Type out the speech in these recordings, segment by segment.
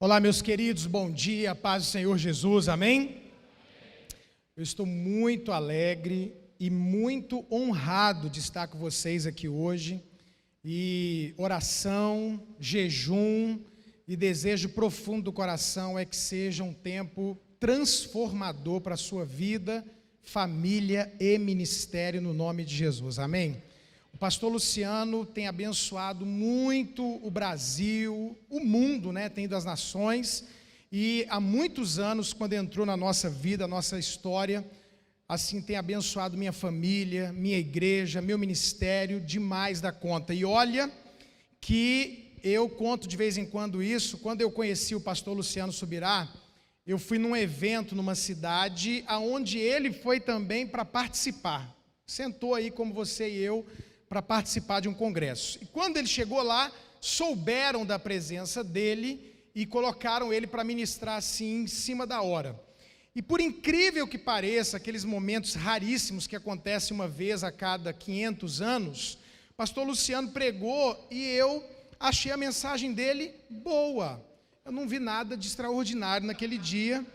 Olá, meus queridos, bom dia, paz do Senhor Jesus, amém? Eu estou muito alegre e muito honrado de estar com vocês aqui hoje. E oração, jejum e desejo profundo do coração é que seja um tempo transformador para a sua vida, família e ministério no nome de Jesus, amém? O pastor Luciano tem abençoado muito o Brasil, o mundo, tem ido às nações, e há muitos anos, quando entrou na nossa vida, nossa história, assim, tem abençoado minha família, minha igreja, meu ministério, demais da conta. E olha que eu conto de vez em quando isso. Quando eu conheci o pastor Luciano Subirá, eu fui num evento numa cidade, onde ele foi também para participar. Sentou aí como você e eu, para participar de um congresso. E quando ele chegou lá, souberam da presença dele e colocaram ele para ministrar assim, em cima da hora. E por incrível que pareça, aqueles momentos raríssimos que acontecem uma vez a cada 500 anos, o pastor Luciano pregou e eu achei a mensagem dele boa. Eu não vi nada de extraordinário naquele dia,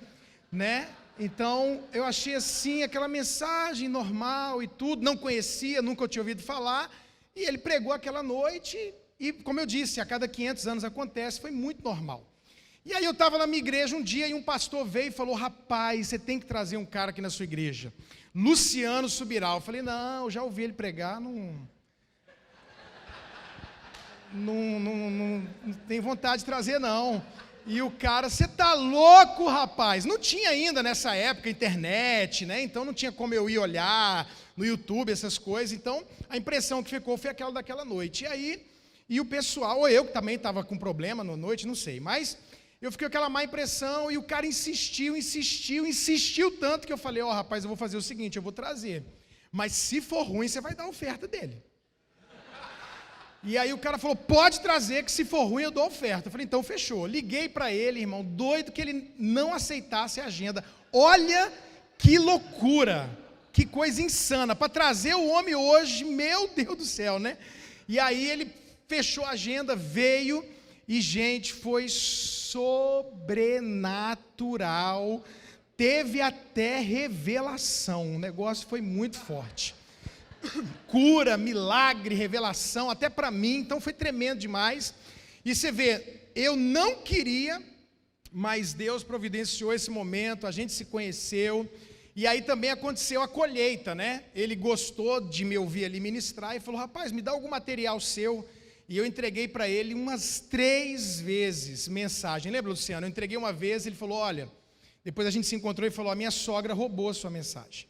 Então, eu achei assim, aquela mensagem normal e tudo, não conhecia, nunca tinha ouvido falar, e ele pregou aquela noite, e como eu disse, a cada 500 anos acontece, foi muito normal. E aí eu estava na minha igreja um dia, e um pastor veio e falou: rapaz, você tem que trazer um cara aqui na sua igreja, Luciano Subirá. Eu falei: não, eu já ouvi ele pregar, não tem vontade de trazer não. E o cara: você tá louco, rapaz? Não tinha ainda nessa época internet, Então não tinha como eu ir olhar no YouTube, essas coisas. Então a impressão que ficou foi aquela daquela noite. E aí, o pessoal, ou eu que também estava com problema na noite, não sei. Mas eu fiquei com aquela má impressão e o cara insistiu tanto que eu falei: rapaz, eu vou fazer o seguinte, eu vou trazer. Mas se for ruim, você vai dar a oferta dele. E aí o cara falou: pode trazer, que se for ruim eu dou a oferta. Eu falei: então fechou. Liguei para ele, irmão, doido que ele não aceitasse a agenda. Olha que loucura, que coisa insana, para trazer o homem hoje, meu Deus do céu, E aí ele fechou a agenda, veio, e gente, foi sobrenatural, teve até revelação, o negócio foi muito forte. Cura, milagre, revelação, até para mim, então foi tremendo demais. E você vê, eu não queria, mas Deus providenciou esse momento, a gente se conheceu, e aí também aconteceu a colheita, Ele gostou de me ouvir ali ministrar e falou: rapaz, me dá algum material seu. E eu entreguei para ele umas 3 vezes mensagem. Lembra, Luciano? Eu entreguei uma vez, ele falou: olha, depois a gente se encontrou e falou: a minha sogra roubou a sua mensagem.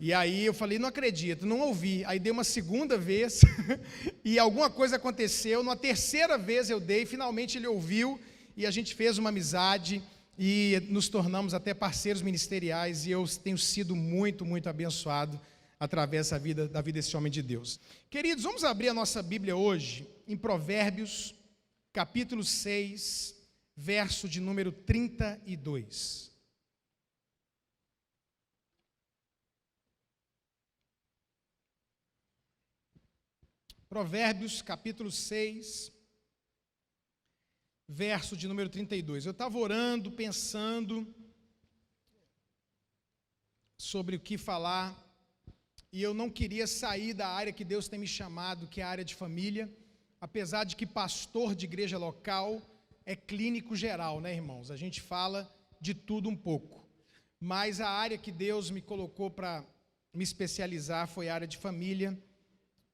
E aí eu falei: não acredito, não ouvi. Aí dei uma segunda vez e alguma coisa aconteceu. Na terceira vez eu dei, finalmente ele ouviu e a gente fez uma amizade e nos tornamos até parceiros ministeriais, e eu tenho sido muito, muito abençoado através da vida desse homem de Deus. Queridos, vamos abrir a nossa Bíblia hoje em Provérbios, capítulo 6, verso de número 32. Provérbios, capítulo 6, verso de número 32. Eu estava orando, pensando sobre o que falar, e eu não queria sair da área que Deus tem me chamado, que é a área de família, apesar de que pastor de igreja local é clínico geral, irmãos? A gente fala de tudo um pouco, mas a área que Deus me colocou para me especializar foi a área de família.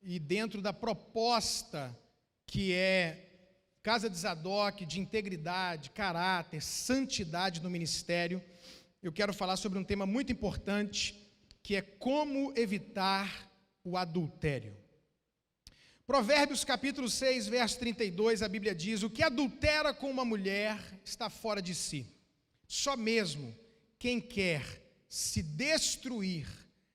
E dentro da proposta que é Casa de Zadok, de integridade, caráter, santidade no ministério, eu quero falar sobre um tema muito importante, que é como evitar o adultério. Provérbios capítulo 6, verso 32, a Bíblia diz: o que adultera com uma mulher está fora de si. Só mesmo quem quer se destruir,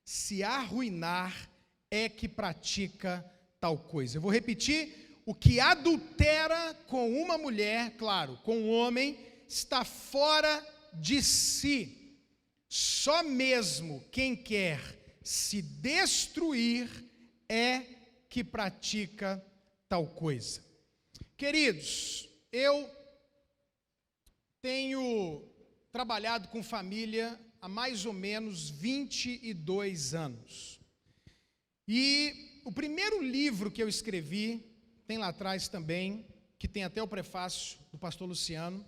se arruinar, é que pratica tal coisa. Eu vou repetir: o que adultera com uma mulher, claro, com um homem, está fora de si. Só mesmo quem quer se destruir é que pratica tal coisa. Queridos, eu Tenho trabalhado com família há mais ou menos 22 anos. E o primeiro livro que eu escrevi, tem lá atrás também, que tem até o prefácio do pastor Luciano,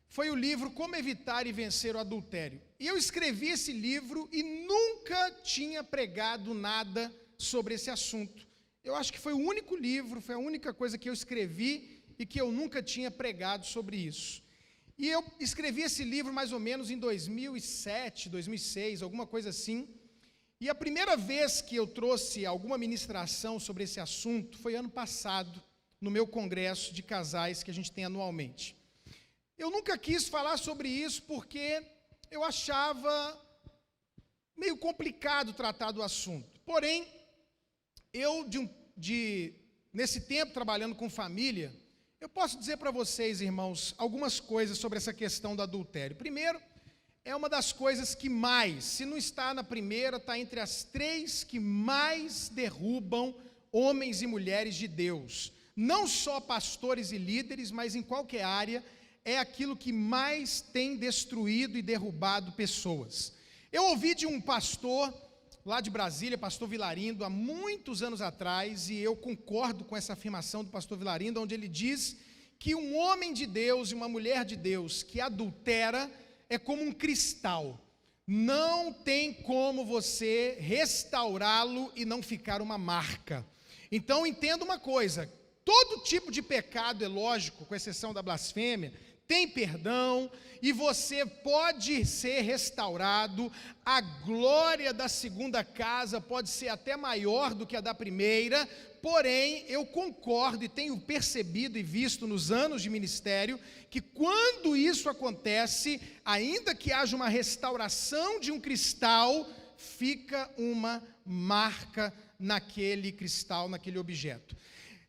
foi o livro Como Evitar e Vencer o Adultério. E eu escrevi esse livro e nunca tinha pregado nada sobre esse assunto. Eu acho que foi o único livro, foi a única coisa que eu escrevi e que eu nunca tinha pregado sobre isso. E eu escrevi esse livro mais ou menos em 2007, 2006, alguma coisa assim. E a primeira vez que eu trouxe alguma ministração sobre esse assunto foi ano passado, no meu congresso de casais que a gente tem anualmente. Eu nunca quis falar sobre isso porque eu achava meio complicado tratar do assunto. Porém, eu, nesse tempo trabalhando com família, eu posso dizer para vocês, irmãos, algumas coisas sobre essa questão do adultério. Primeiro, é uma das coisas que mais, se não está na primeira, está entre as 3 que mais derrubam homens e mulheres de Deus. Não só pastores e líderes, mas em qualquer área, é aquilo que mais tem destruído e derrubado pessoas. Eu ouvi de um pastor lá de Brasília, pastor Vilarindo, há muitos anos atrás, e eu concordo com essa afirmação do pastor Vilarindo, onde ele diz que um homem de Deus e uma mulher de Deus que adultera é como um cristal. Não tem como você restaurá-lo e não ficar uma marca. Então entenda uma coisa, todo tipo de pecado, é lógico, com exceção da blasfêmia, tem perdão e você pode ser restaurado. A glória da segunda casa pode ser até maior do que a da primeira, porém eu concordo e tenho percebido e visto nos anos de ministério que quando isso acontece, ainda que haja uma restauração de um cristal, fica uma marca naquele cristal, naquele objeto.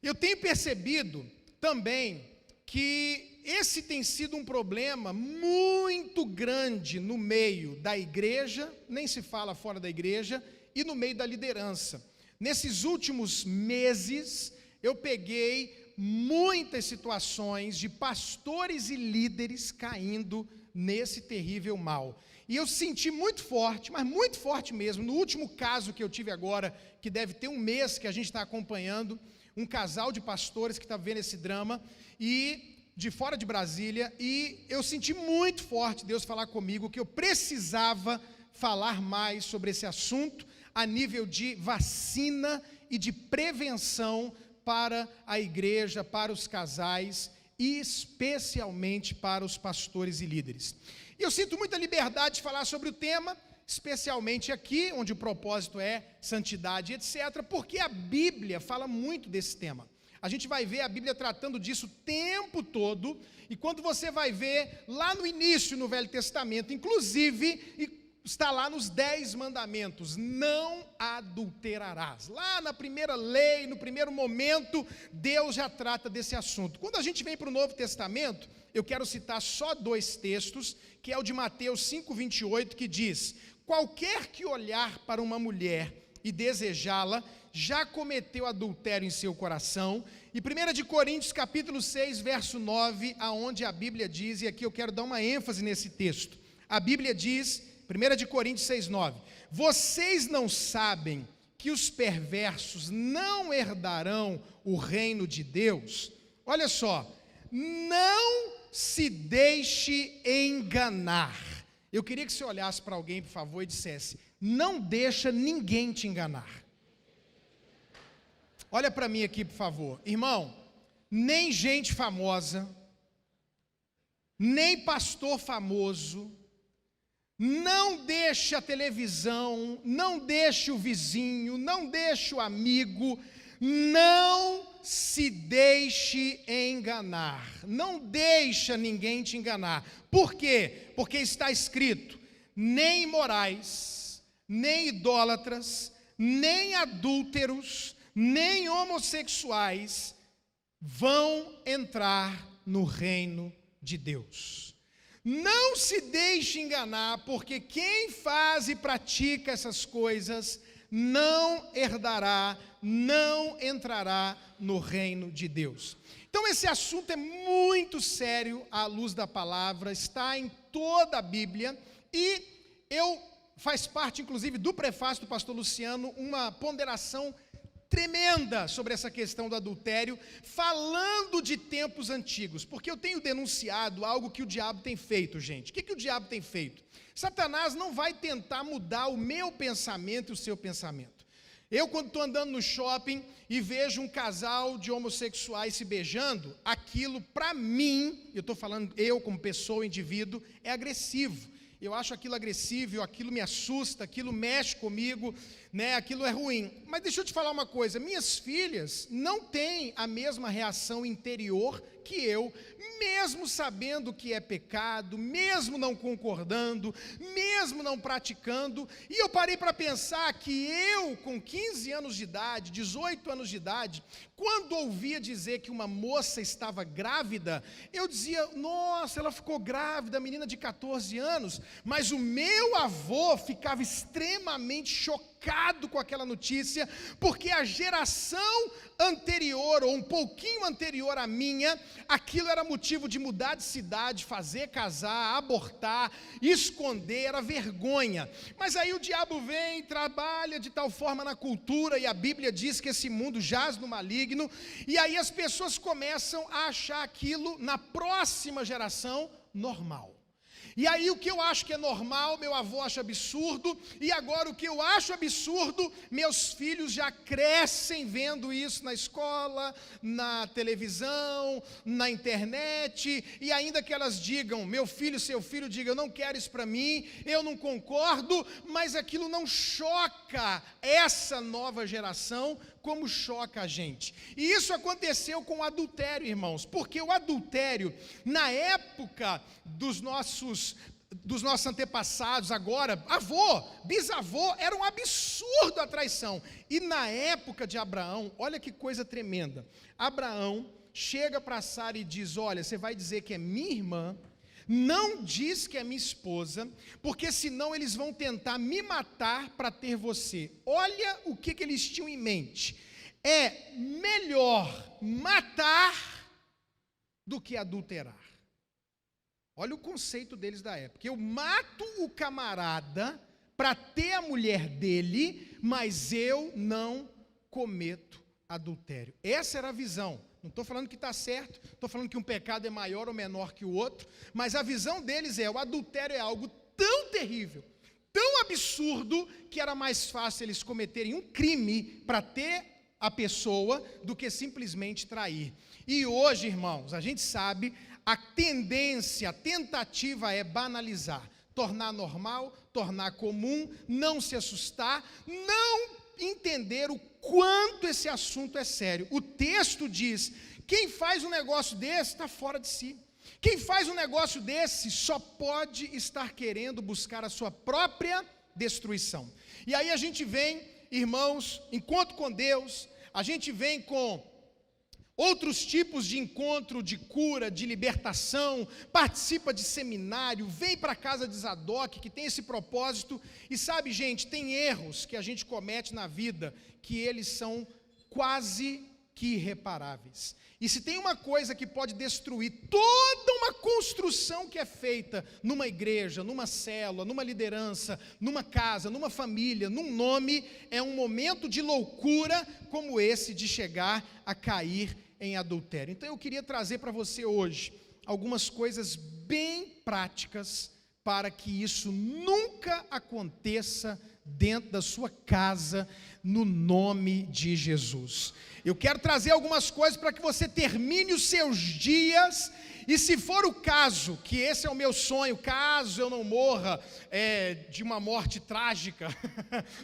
Eu tenho percebido também que esse tem sido um problema muito grande no meio da igreja, nem se fala fora da igreja, e no meio da liderança. Nesses últimos meses, eu peguei muitas situações de pastores e líderes caindo nesse terrível mal. E eu senti muito forte, mas muito forte mesmo, no último caso que eu tive agora, que deve ter um mês que a gente está acompanhando, um casal de pastores que está vendo esse drama, e de fora de Brasília, e eu senti muito forte Deus falar comigo que eu precisava falar mais sobre esse assunto a nível de vacina e de prevenção para a igreja, para os casais e especialmente para os pastores e líderes. E eu sinto muita liberdade de falar sobre o tema, especialmente aqui, onde o propósito é santidade, etc., porque a Bíblia fala muito desse tema. A gente vai ver a Bíblia tratando disso o tempo todo, e quando você vai ver lá no início, no Velho Testamento, inclusive, está lá nos 10 mandamentos, não adulterarás. Lá na primeira lei, no primeiro momento, Deus já trata desse assunto. Quando a gente vem para o Novo Testamento, eu quero citar só 2 textos, que é o de Mateus 5:28, que diz: qualquer que olhar para uma mulher e desejá-la, já cometeu adultério em seu coração. E 1 de Coríntios capítulo 6, verso 9, aonde a Bíblia diz, e aqui eu quero dar uma ênfase nesse texto, a Bíblia diz, 1 de Coríntios 6, 9, vocês não sabem que os perversos não herdarão o reino de Deus? Olha só, não se deixe enganar. Eu queria que você olhasse para alguém, por favor, e dissesse: não deixa ninguém te enganar. Olha para mim aqui, por favor. Irmão, nem gente famosa, nem pastor famoso, não deixe a televisão, não deixe o vizinho, não deixe o amigo, não se deixe enganar. Não deixa ninguém te enganar. Por quê? Porque está escrito: nem imorais, nem idólatras, nem adúlteros, nem homossexuais vão entrar no reino de Deus. Não se deixe enganar, porque quem faz e pratica essas coisas não herdará, não entrará no reino de Deus. Então esse assunto é muito sério à luz da palavra, está em toda a Bíblia, e faz parte inclusive do prefácio do pastor Luciano, uma ponderação tremenda sobre essa questão do adultério, falando de tempos antigos, porque eu tenho denunciado algo que o diabo tem feito, gente. O que o diabo tem feito? Satanás não vai tentar mudar o meu pensamento e o seu pensamento. Eu, quando estou andando no shopping e vejo um casal de homossexuais se beijando, aquilo, para mim, eu estou falando eu como pessoa, indivíduo, é agressivo. Eu acho aquilo agressivo, aquilo me assusta, aquilo mexe comigo, né? Aquilo é ruim. Mas deixa eu te falar uma coisa, minhas filhas não têm a mesma reação interior que eu, mesmo sabendo que é pecado, mesmo não concordando, mesmo não praticando. E eu parei para pensar que eu, com 15 anos de idade, 18 anos de idade, quando ouvia dizer que uma moça estava grávida, eu dizia, nossa, ela ficou grávida, menina de 14 anos, mas o meu avô ficava extremamente chocado com aquela notícia, porque a geração anterior, ou um pouquinho anterior à minha, aquilo era motivo de mudar de cidade, fazer casar, abortar, esconder, era vergonha. Mas aí o diabo vem, trabalha de tal forma na cultura, e a Bíblia diz que esse mundo jaz no maligno, e aí as pessoas começam a achar aquilo na próxima geração normal. E aí o que eu acho que é normal, meu avô acha absurdo, e agora o que eu acho absurdo, meus filhos já crescem vendo isso na escola, na televisão, na internet, e ainda que elas digam, meu filho, seu filho diga, eu não quero isso para mim, eu não concordo, mas aquilo não choca essa nova geração como choca a gente. E isso aconteceu com o adultério, irmãos, porque o adultério, na época dos nossos antepassados, agora, avô, bisavô, era um absurdo a traição. E na época de Abraão, olha que coisa tremenda, Abraão chega para Sara e diz, olha, você vai dizer que é minha irmã, não diz que é minha esposa, porque senão eles vão tentar me matar para ter você. Olha o que eles tinham em mente. É melhor matar do que adulterar. Olha o conceito deles da época. Eu mato o camarada para ter a mulher dele, mas eu não cometo adultério. Essa era a visão. Não estou falando que está certo, estou falando que um pecado é maior ou menor que o outro, mas a visão deles é, o adultério é algo tão terrível, tão absurdo, que era mais fácil eles cometerem um crime para ter a pessoa do que simplesmente trair. E hoje, irmãos, a gente sabe, a tendência, a tentativa é banalizar, tornar normal, tornar comum, não se assustar, não entender o quanto esse assunto é sério. O texto diz, quem faz um negócio desse está fora de si. Quem faz um negócio desse só pode estar querendo buscar a sua própria destruição. E aí a gente vem, irmãos, encontro com Deus, a gente vem com outros tipos de encontro, de cura, de libertação, participa de seminário, vem para a casa de Zadok, que tem esse propósito, e sabe, gente, tem erros que a gente comete na vida, que eles são quase que irreparáveis. E se tem uma coisa que pode destruir toda uma construção que é feita numa igreja, numa célula, numa liderança, numa casa, numa família, num nome, é um momento de loucura como esse de chegar a cair em adultério. Então eu queria trazer para você hoje algumas coisas bem práticas para que isso nunca aconteça dentro da sua casa, no nome de Jesus. Eu quero trazer algumas coisas para que você termine os seus dias, e se for o caso, que esse é o meu sonho, caso eu não morra de uma morte trágica,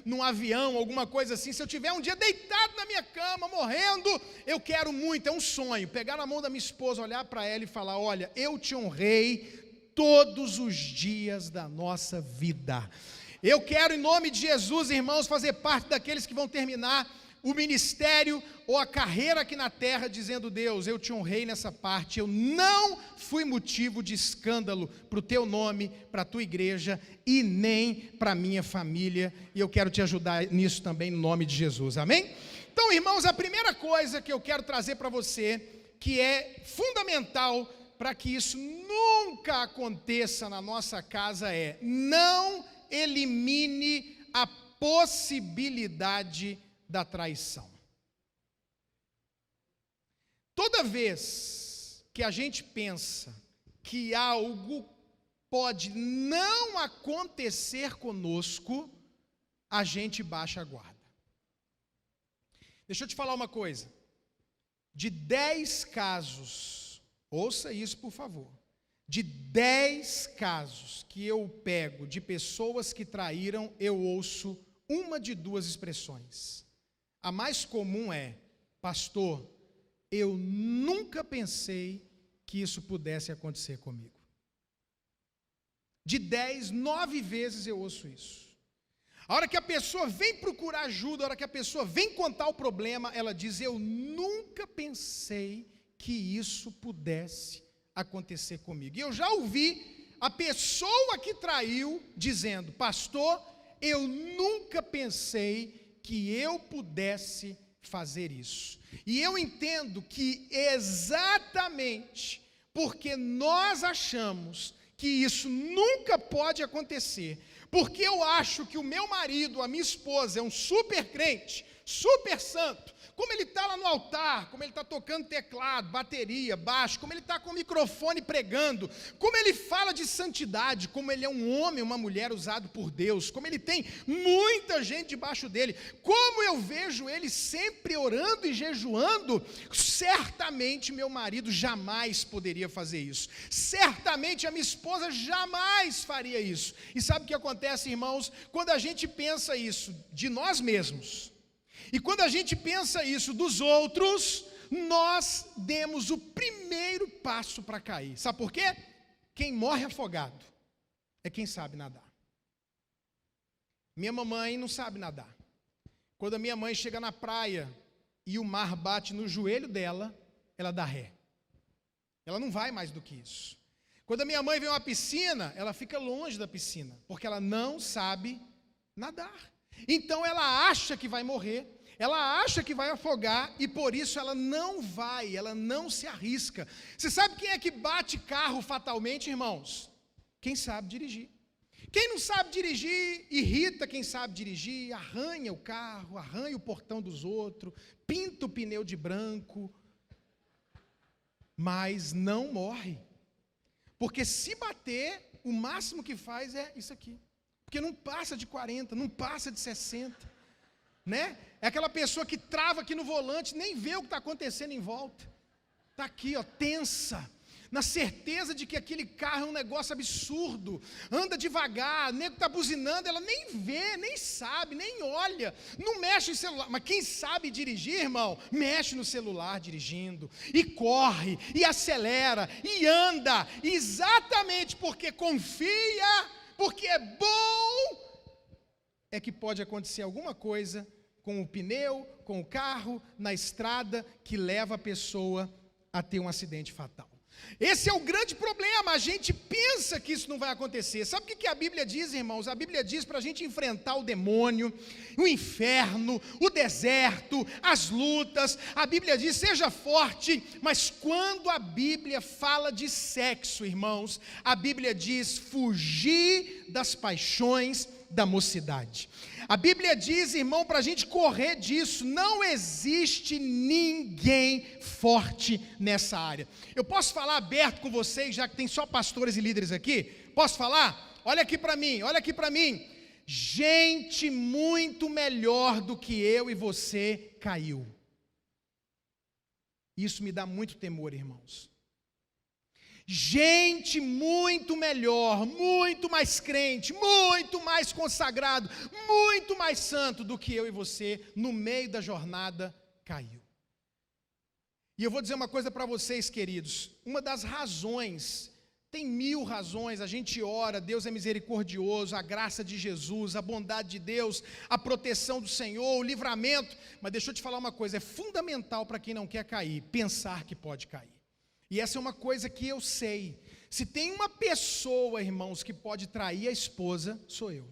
num avião, alguma coisa assim, se eu tiver um dia deitado na minha cama, morrendo, eu quero muito, é um sonho, pegar na mão da minha esposa, olhar para ela e falar, olha, eu te honrei todos os dias da nossa vida. Eu quero, em nome de Jesus, irmãos, fazer parte daqueles que vão terminar o ministério ou a carreira aqui na terra, dizendo, Deus, eu te honrei nessa parte, eu não fui motivo de escândalo para o teu nome, para a tua igreja e nem para a minha família, e eu quero te ajudar nisso também, no nome de Jesus, amém? Então, irmãos, a primeira coisa que eu quero trazer para você, que é fundamental para que isso nunca aconteça na nossa casa é: não elimine a possibilidade da traição. Toda vez que a gente pensa que algo pode não acontecer conosco, a gente baixa a guarda. Deixa eu te falar uma coisa. De 10 casos, ouça isso por favor, de 10 casos que eu pego de pessoas que traíram, eu ouço uma de duas expressões. A mais comum é: pastor, eu nunca pensei que isso pudesse acontecer comigo. De 10, 9 vezes eu ouço isso. A hora que a pessoa vem procurar ajuda, a hora que a pessoa vem contar o problema, ela diz: eu nunca pensei que isso pudesse acontecer comigo. E eu já ouvi a pessoa que traiu dizendo: pastor, eu nunca pensei que eu pudesse fazer isso. E eu entendo que exatamente porque nós achamos que isso nunca pode acontecer, porque eu acho que o meu marido, a minha esposa, é um super crente, super santo, como ele está lá no altar, como ele está tocando teclado, bateria, baixo, como ele está com o microfone pregando, como ele fala de santidade, como ele é um homem, uma mulher usado por Deus, como ele tem muita gente debaixo dele, como eu vejo ele sempre orando e jejuando, certamente meu marido jamais poderia fazer isso, certamente a minha esposa jamais faria isso. E sabe o que acontece, irmãos? Quando a gente pensa isso de nós mesmos, e quando a gente pensa isso dos outros, nós demos o primeiro passo para cair. Sabe por quê? Quem morre afogado é quem sabe nadar. Minha mamãe não sabe nadar. Quando a minha mãe chega na praia e o mar bate no joelho dela, ela dá ré. Ela não vai mais do que isso. Quando a minha mãe vê uma piscina, ela fica longe da piscina, porque ela não sabe nadar. Então ela acha que vai morrer, ela acha que vai afogar e por isso ela não vai, ela não se arrisca. Você sabe quem é que bate carro fatalmente, irmãos? Quem sabe dirigir. Quem não sabe dirigir, irrita quem sabe dirigir, arranha o carro, arranha o portão dos outros, pinta o pneu de branco, mas não morre. Porque se bater, o máximo que faz é isso aqui. Porque não passa de 40, não passa de 60. Né? É aquela pessoa que trava aqui no volante, nem vê o que está acontecendo em volta. Está aqui, ó, tensa, na certeza de que aquele carro é um negócio absurdo, anda devagar, o nego está buzinando, ela nem vê, nem sabe, nem olha, não mexe no celular. Mas quem sabe dirigir, irmão, mexe no celular dirigindo, e corre, e acelera, e anda, exatamente porque confia, porque é bom, é que pode acontecer alguma coisa com o pneu, com o carro, na estrada, que leva a pessoa a ter um acidente fatal. Esse é o grande problema, a gente pensa que isso não vai acontecer. Sabe o que a Bíblia diz, irmãos? A Bíblia diz para a gente enfrentar o demônio, o inferno, o deserto, as lutas. A Bíblia diz: seja forte, mas quando a Bíblia fala de sexo, irmãos, a Bíblia diz: fugir das paixões da mocidade. A Bíblia diz, irmão, para a gente correr disso. Não existe ninguém forte nessa área. Eu posso falar aberto com vocês, já que tem só pastores e líderes aqui? Posso falar? Olha aqui para mim, olha aqui para mim. Gente muito melhor do que eu e você caiu. Isso me dá muito temor, irmãos. Gente muito melhor, muito mais crente, muito mais consagrado, muito mais santo do que eu e você, no meio da jornada, caiu. E eu vou dizer uma coisa para vocês, queridos, uma das razões, tem 1000 razões, a gente ora, Deus é misericordioso, a graça de Jesus, a bondade de Deus, a proteção do Senhor, o livramento, mas deixa eu te falar uma coisa, é fundamental para quem não quer cair, pensar que pode cair. E essa é uma coisa que eu sei. Se tem uma pessoa, irmãos, que pode trair a esposa, sou eu.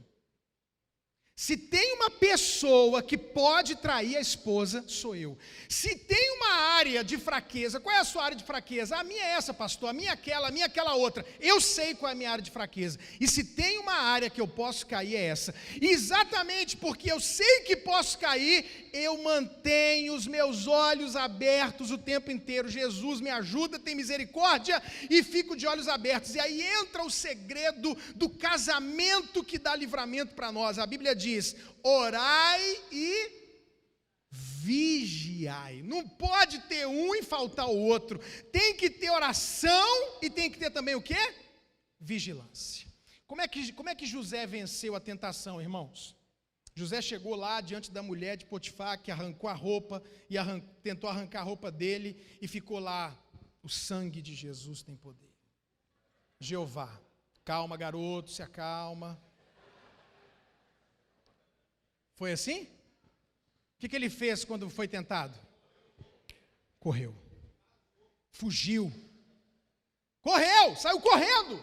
Se tem uma pessoa que pode trair a esposa, sou eu. Se tem uma área de fraqueza, qual é a sua área de fraqueza? A minha é essa, pastor, a minha é aquela outra. Eu sei qual é a minha área de fraqueza. E se tem uma área que eu posso cair, é essa. E exatamente porque eu sei que posso cair, eu mantenho os meus olhos abertos o tempo inteiro. Jesus me ajuda, tem misericórdia, e fico de olhos abertos. E aí entra o segredo do casamento que dá livramento para nós. A Bíblia diz: orai e vigiai. Não pode ter um e faltar o outro. Tem que ter oração e tem que ter também o quê? Vigilância. Como é que José venceu a tentação, irmãos? José chegou lá diante da mulher de Potifar, que arrancou a roupa e tentou arrancar a roupa dele, e ficou lá: o sangue de Jesus tem poder. Jeová, calma, garoto, se acalma. Foi assim? O que ele fez quando foi tentado? Correu. Fugiu. Correu, saiu correndo.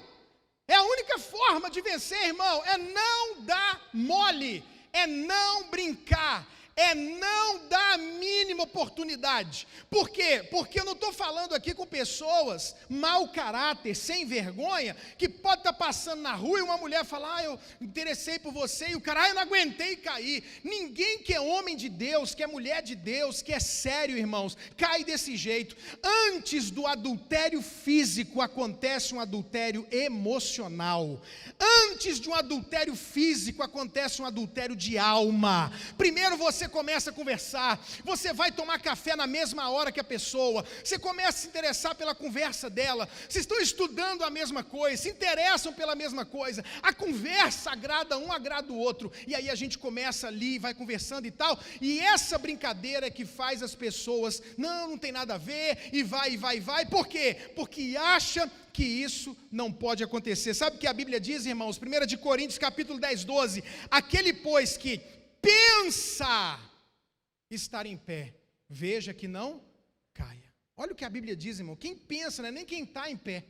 É a única forma de vencer, irmão, é não dar mole, é não brincar, é não dar a mínima oportunidade. Por quê? Porque eu não estou falando aqui com pessoas mau caráter, sem vergonha, que pode estar passando na rua e uma mulher falar: eu interessei por você, e o cara: eu não aguentei cair. Ninguém que é homem de Deus, que é mulher de Deus, que é sério, irmãos, cai desse jeito. Antes do adultério físico acontece um adultério emocional. Antes de um adultério físico acontece um adultério de alma. Primeiro você começa a conversar, você vai tomar café na mesma hora que a pessoa, você começa a se interessar pela conversa dela, vocês estão estudando a mesma coisa, se interessam pela mesma coisa, a conversa agrada um, agrada o outro, e aí a gente começa ali, vai conversando e tal, e essa brincadeira é que faz as pessoas: não tem nada a ver, e vai, por quê? Porque acha que isso não pode acontecer. Sabe o que a Bíblia diz, irmãos? 1 de Coríntios capítulo 10, 12, aquele pois que pensa estar em pé, veja que não caia. Olha o que a Bíblia diz, irmão. Quem pensa, não é nem quem está em pé.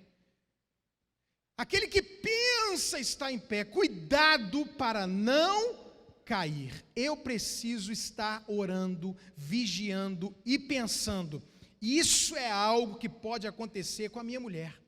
Aquele que pensa estar em pé, cuidado para não cair. Eu preciso estar orando, vigiando e pensando. Isso é algo que pode acontecer com a minha mulher.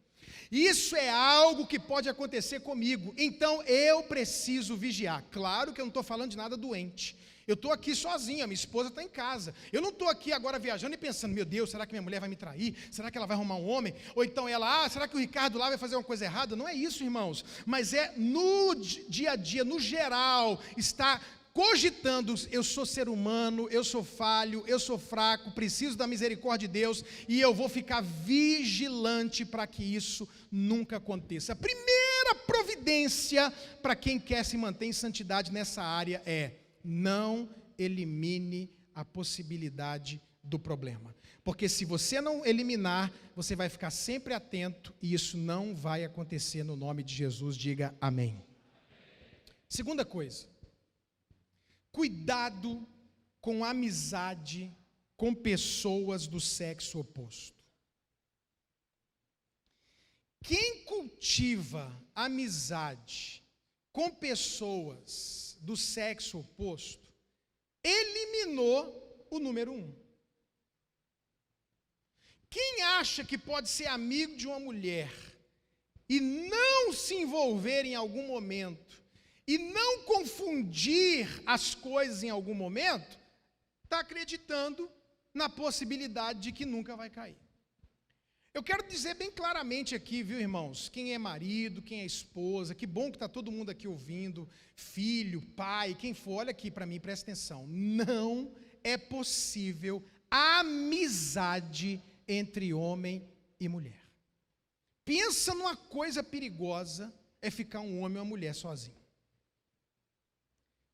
Isso é algo que pode acontecer comigo. Então eu preciso vigiar. Claro que eu não estou falando de nada doente. Eu estou aqui sozinha, minha esposa está em casa. Eu não estou aqui agora viajando e pensando: meu Deus, será que minha mulher vai me trair? Será que ela vai arrumar um homem? Ou então ela: será que o Ricardo lá vai fazer uma coisa errada? Não é isso, irmãos. Mas é no dia a dia, no geral, está cogitando: eu sou ser humano, eu sou falho, eu sou fraco, preciso da misericórdia de Deus, e eu vou ficar vigilante para que isso nunca aconteça. A primeira providência para quem quer se manter em santidade nessa área é: não elimine a possibilidade do problema. Porque se você não eliminar, você vai ficar sempre atento, e isso não vai acontecer no nome de Jesus. Diga amém. Segunda coisa: cuidado com amizade com pessoas do sexo oposto. Quem cultiva amizade com pessoas do sexo oposto, eliminou o número 1. Quem acha que pode ser amigo de uma mulher e não se envolver em algum momento, e não confundir as coisas em algum momento, está acreditando na possibilidade de que nunca vai cair. Eu quero dizer bem claramente aqui, viu, irmãos, quem é marido, quem é esposa, que bom que está todo mundo aqui ouvindo, filho, pai, quem for, olha aqui para mim, presta atenção: não é possível amizade entre homem e mulher. Pensa numa coisa perigosa, é ficar um homem ou uma mulher sozinho.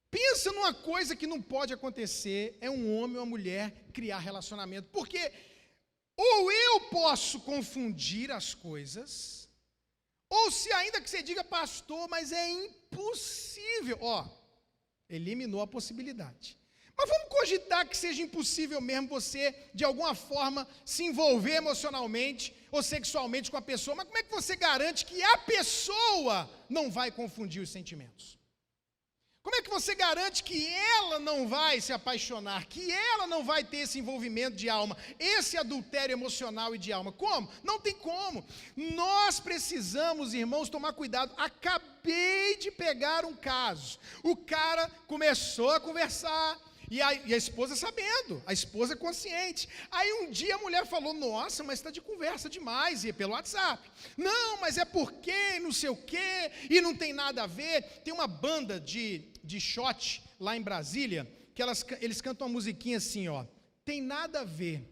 Pensa numa coisa que não pode acontecer, é um homem ou uma mulher criar relacionamento, porque ou eu posso confundir as coisas, ou se ainda que você diga: pastor, mas é impossível, eliminou a possibilidade. Mas vamos cogitar que seja impossível mesmo você, de alguma forma, se envolver emocionalmente ou sexualmente com a pessoa, mas como é que você garante que a pessoa não vai confundir os sentimentos? Como é que você garante que ela não vai se apaixonar, que ela não vai ter esse envolvimento de alma, esse adultério emocional e de alma? Como? Não tem como. Nós precisamos, irmãos, tomar cuidado. Acabei de pegar um caso. O cara começou a conversar, e a esposa sabendo, a esposa consciente. Aí um dia a mulher falou, nossa, mas está de conversa demais, e é pelo WhatsApp. Não, mas é porque, não sei o quê, e não tem nada a ver. Tem uma banda de shot lá em Brasília, que eles cantam uma musiquinha assim, ó. Tem nada a ver,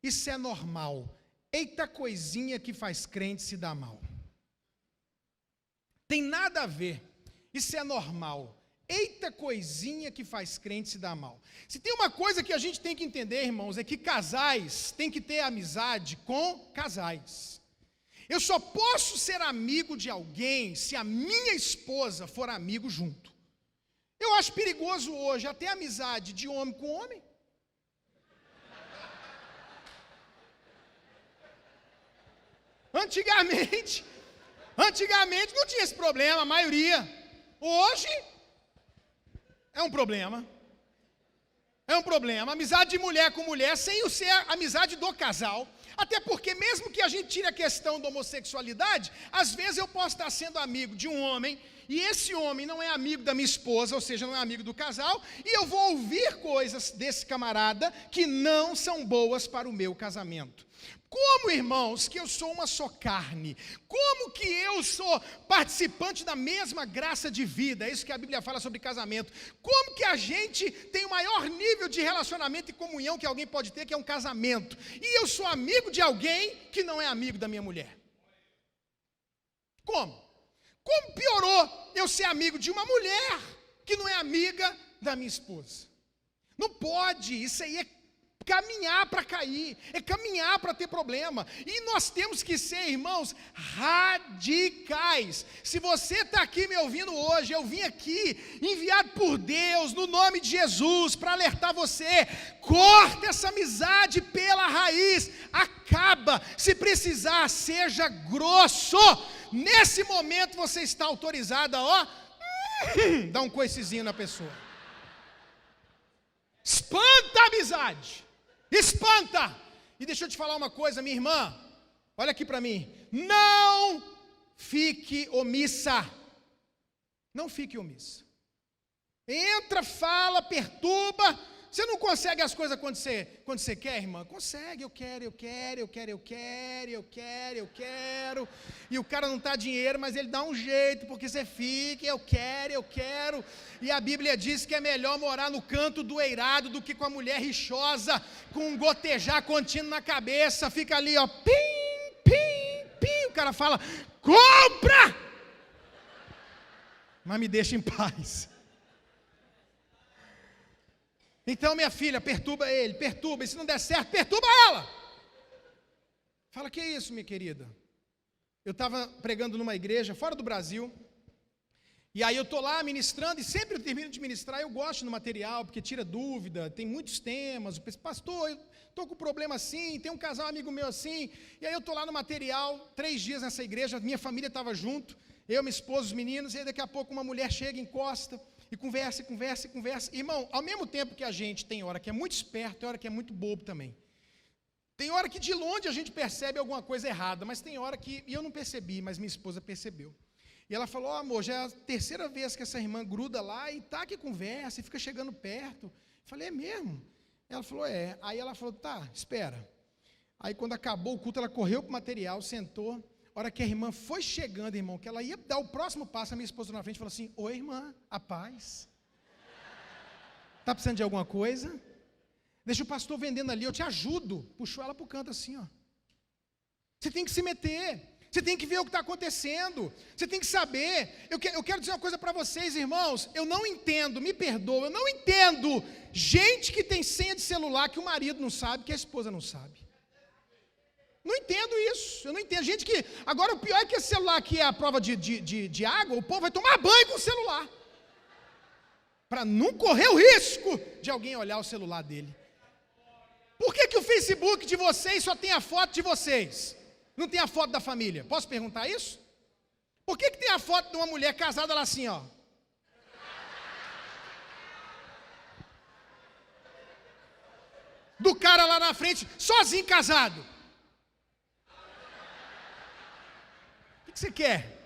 isso é normal. Eita coisinha que faz crente se dar mal. Tem nada a ver, isso é normal. Eita coisinha que faz crente se dar mal. Se tem uma coisa que a gente tem que entender, irmãos, é que casais têm que ter amizade com casais. Eu só posso ser amigo de alguém se a minha esposa for amigo junto. Eu acho perigoso hoje até amizade de homem com homem. Antigamente não tinha esse problema, a maioria. Hoje é um problema. É um problema. Amizade de mulher com mulher, sem ser a amizade do casal. Até porque, mesmo que a gente tire a questão da homossexualidade, às vezes eu posso estar sendo amigo de um homem, e esse homem não é amigo da minha esposa, ou seja, não é amigo do casal, e eu vou ouvir coisas desse camarada que não são boas para o meu casamento. Como, irmãos, que eu sou uma só carne? Como que eu sou participante da mesma graça de vida? É isso que a Bíblia fala sobre casamento. Como que a gente tem o maior nível de relacionamento e comunhão que alguém pode ter, que é um casamento? E eu sou amigo de alguém que não é amigo da minha mulher? Como? Como piorou eu ser amigo de uma mulher que não é amiga da minha esposa? Não pode, isso aí é caminhar para cair, é caminhar para ter problema, e nós temos que ser, irmãos, radicais. Se você está aqui me ouvindo hoje, eu vim aqui, enviado por Deus, no nome de Jesus, para alertar você, corta essa amizade pela raiz, acaba, se precisar, seja grosso, nesse momento você está autorizado a, ó, dá um coicezinho na pessoa, espanta a amizade, espanta. E deixa eu te falar uma coisa, minha irmã, olha aqui para mim, não fique omissa, não fique omissa, entra, fala, perturba. Você não consegue as coisas quando você quer, irmã? Consegue, eu quero, e o cara não está dinheiro, mas ele dá um jeito, porque você fica, eu quero, e a Bíblia diz que é melhor morar no canto do eirado do que com a mulher rixosa, com um gotejar contínuo na cabeça, fica ali, ó, pim, o cara fala, compra, mas me deixa em paz. Então, minha filha, perturba ele, e se não der certo, perturba ela. Fala, que é isso, minha querida? Eu estava pregando numa igreja fora do Brasil, e aí eu estou lá ministrando, e sempre eu termino de ministrar, eu gosto do material, porque tira dúvida, tem muitos temas. Eu penso, pastor, eu estou com um problema assim, tem um casal amigo meu assim, e aí eu estou lá no material, 3 dias nessa igreja, minha família estava junto, eu, minha esposa, os meninos, e aí daqui a pouco uma mulher chega, encosta, e conversa. Irmão, ao mesmo tempo que a gente tem hora que é muito esperto, tem hora que é muito bobo também. Tem hora que de longe a gente percebe alguma coisa errada, mas tem hora que, e eu não percebi, mas minha esposa percebeu. E ela falou, amor, já é a 3ª vez que essa irmã gruda lá e tá que conversa e fica chegando perto. Eu falei, é mesmo? Ela falou, é. Aí ela falou, tá, espera. Aí quando acabou o culto, ela correu pro material, sentou. A hora que a irmã foi chegando, irmão, que ela ia dar o próximo passo, a minha esposa na frente falou assim, oi irmã, a paz? Está precisando de alguma coisa? Deixa o pastor vendendo ali, eu te ajudo. Puxou ela para o canto assim, ó. Você tem que se meter, você tem que ver o que está acontecendo, você tem que saber. Eu quero dizer uma coisa para vocês, irmãos, eu não entendo, me perdoa, eu não entendo gente que tem senha de celular que o marido não sabe, que a esposa não sabe. Não entendo isso, eu não entendo. Gente que, agora o pior é que esse celular aqui é a prova de água, o povo vai tomar banho com o celular, para não correr o risco de alguém olhar o celular dele. Por que o Facebook de vocês só tem a foto de vocês? Não tem a foto da família? Posso perguntar isso? Por que tem a foto de uma mulher casada lá assim, ó? do cara lá na frente, sozinho, casado. O que você quer?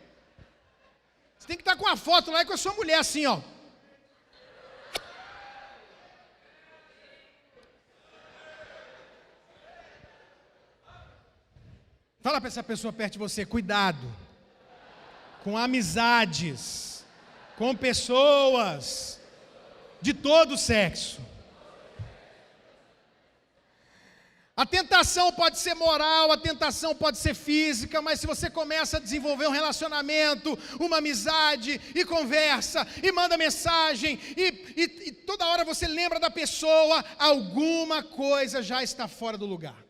Você tem que estar com a foto lá e com a sua mulher assim, ó. Fala para essa pessoa perto de você, cuidado com amizades, com pessoas de todo sexo. A tentação pode ser moral, a tentação pode ser física, mas se você começa a desenvolver um relacionamento, uma amizade, e conversa, e manda mensagem, e toda hora você lembra da pessoa, alguma coisa já está fora do lugar.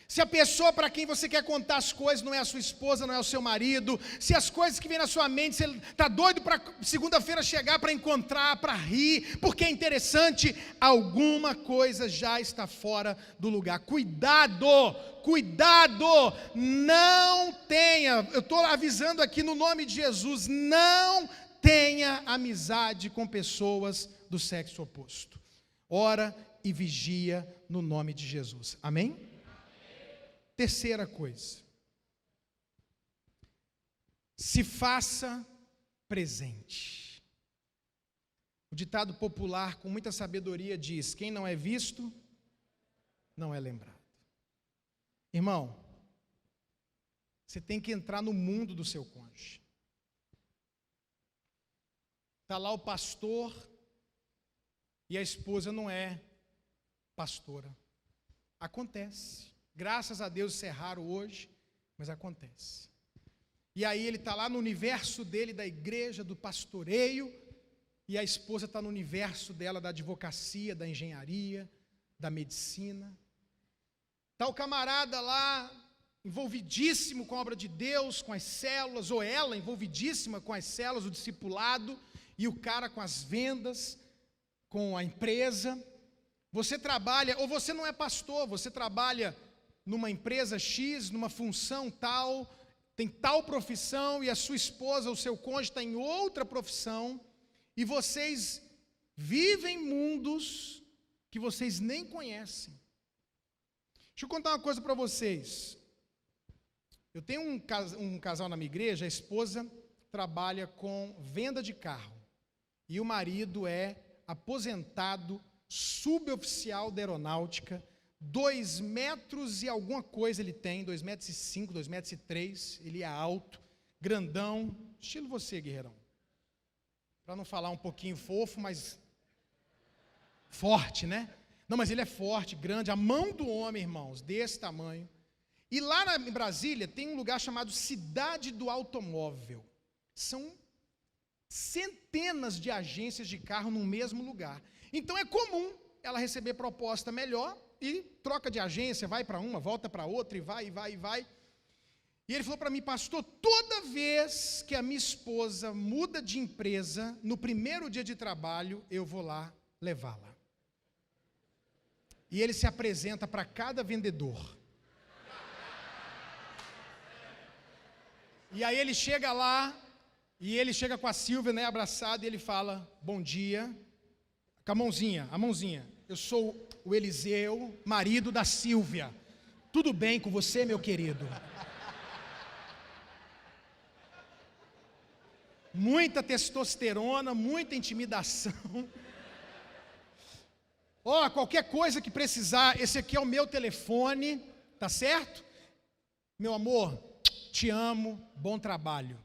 Se a pessoa para quem você quer contar as coisas não é a sua esposa, não é o seu marido, se as coisas que vêm na sua mente, você está doido para segunda-feira chegar para encontrar, para rir, porque é interessante, alguma coisa já está fora do lugar. Cuidado, cuidado, não tenha, eu estou avisando aqui no nome de Jesus, não tenha amizade com pessoas do sexo oposto. Ora e vigia no nome de Jesus. Amém? Terceira coisa, se faça presente. O ditado popular, com muita sabedoria, diz: quem não é visto, não é lembrado. Irmão, você tem que entrar no mundo do seu cônjuge. Está lá o pastor e a esposa não é pastora. Acontece. Graças a Deus isso é raro hoje, mas acontece. E aí ele está lá no universo dele, da igreja, do pastoreio, e a esposa está no universo dela, da advocacia, da engenharia, da medicina. Está o camarada lá, envolvidíssimo com a obra de Deus, com as células, ou ela envolvidíssima com as células, o discipulado, e o cara com as vendas, com a empresa. Você trabalha, ou você não é pastor, você trabalha numa empresa X, numa função tal, tem tal profissão, e a sua esposa, o seu cônjuge está em outra profissão, e vocês vivem mundos que vocês nem conhecem. Deixa eu contar uma coisa para vocês. Eu tenho um casal na minha igreja, a esposa trabalha com venda de carro, e o marido é aposentado, suboficial da aeronáutica, 2 metros e alguma coisa ele tem, 2,5 metros, 2,3 metros, ele é alto, grandão, estilo você, guerreirão. Para não falar um pouquinho fofo, mas forte, né? Não, mas ele é forte, grande, a mão do homem, irmãos, desse tamanho. E lá em Brasília tem um lugar chamado Cidade do Automóvel. São centenas de agências de carro no mesmo lugar. Então é comum ela receber proposta melhor, e troca de agência, vai para uma, volta para outra, e vai. E ele falou para mim: pastor, toda vez que a minha esposa muda de empresa, no primeiro dia de trabalho, eu vou lá levá-la. E ele se apresenta para cada vendedor. E aí ele chega lá, e ele chega com a Silvia, né, abraçado, e ele fala: bom dia, com a mãozinha. Eu sou o Eliseu, marido da Silvia. Tudo bem com você, meu querido? Muita testosterona, muita intimidação. Ó, qualquer coisa que precisar, esse aqui é o meu telefone, tá certo? Meu amor, te amo, bom trabalho.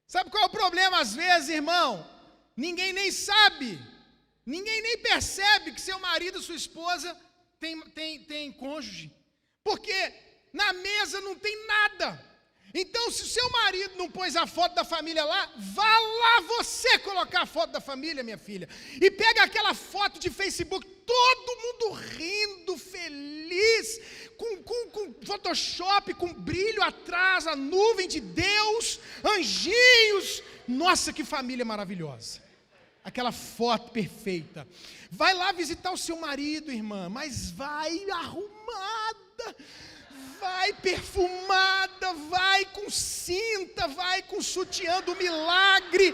Sabe qual é o problema às vezes, irmão? Ninguém nem sabe, ninguém nem percebe que seu marido, sua esposa tem cônjuge, porque na mesa não tem nada. Então, se o seu marido não pôs a foto da família lá, vá lá você colocar a foto da família, minha filha, e pega aquela foto de Facebook, todo mundo rindo, feliz, com Photoshop, com brilho atrás, a nuvem de Deus, anjinhos. Nossa, que família maravilhosa. Aquela foto perfeita. Vai lá visitar o seu marido, irmã, mas vai arrumada. vai perfumada, vai com cinta, vai com sutiã do milagre,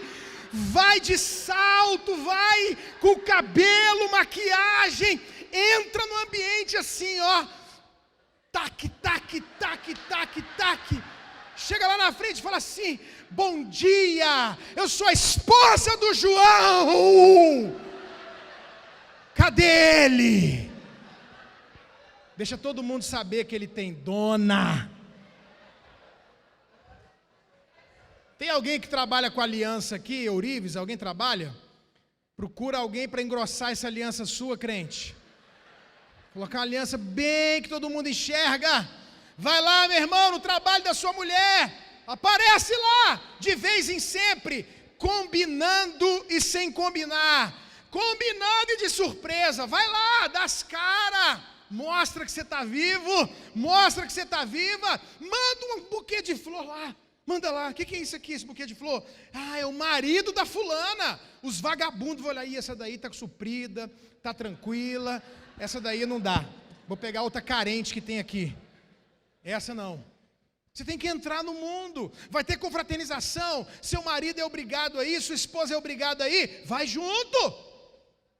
vai de salto, vai com cabelo, maquiagem, entra no ambiente assim, ó, tac, tac, tac, tac, tac, chega lá na frente e fala assim: bom dia, eu sou a esposa do João, cadê ele? Deixa todo mundo saber que ele tem dona. Tem alguém que trabalha com aliança aqui, Eurives? Alguém trabalha? Procura alguém para engrossar essa aliança sua, crente. Colocar uma aliança bem que todo mundo enxerga. Vai lá, meu irmão, no trabalho da sua mulher. Aparece lá, de vez em sempre, combinando e sem combinar. Combinando e de surpresa. Vai lá, dá as caras. Mostra que você está vivo. Mostra que você está viva. Manda um buquê de flor lá. Manda lá, o que é isso aqui, esse buquê de flor? Ah, é o marido da fulana. Os vagabundos vão olhar, essa daí está suprida, está tranquila, essa daí não dá. Vou pegar outra carente que tem aqui. Essa não. Você tem que entrar no mundo, vai ter confraternização, seu marido é obrigado a ir, sua esposa é obrigada a ir, vai junto.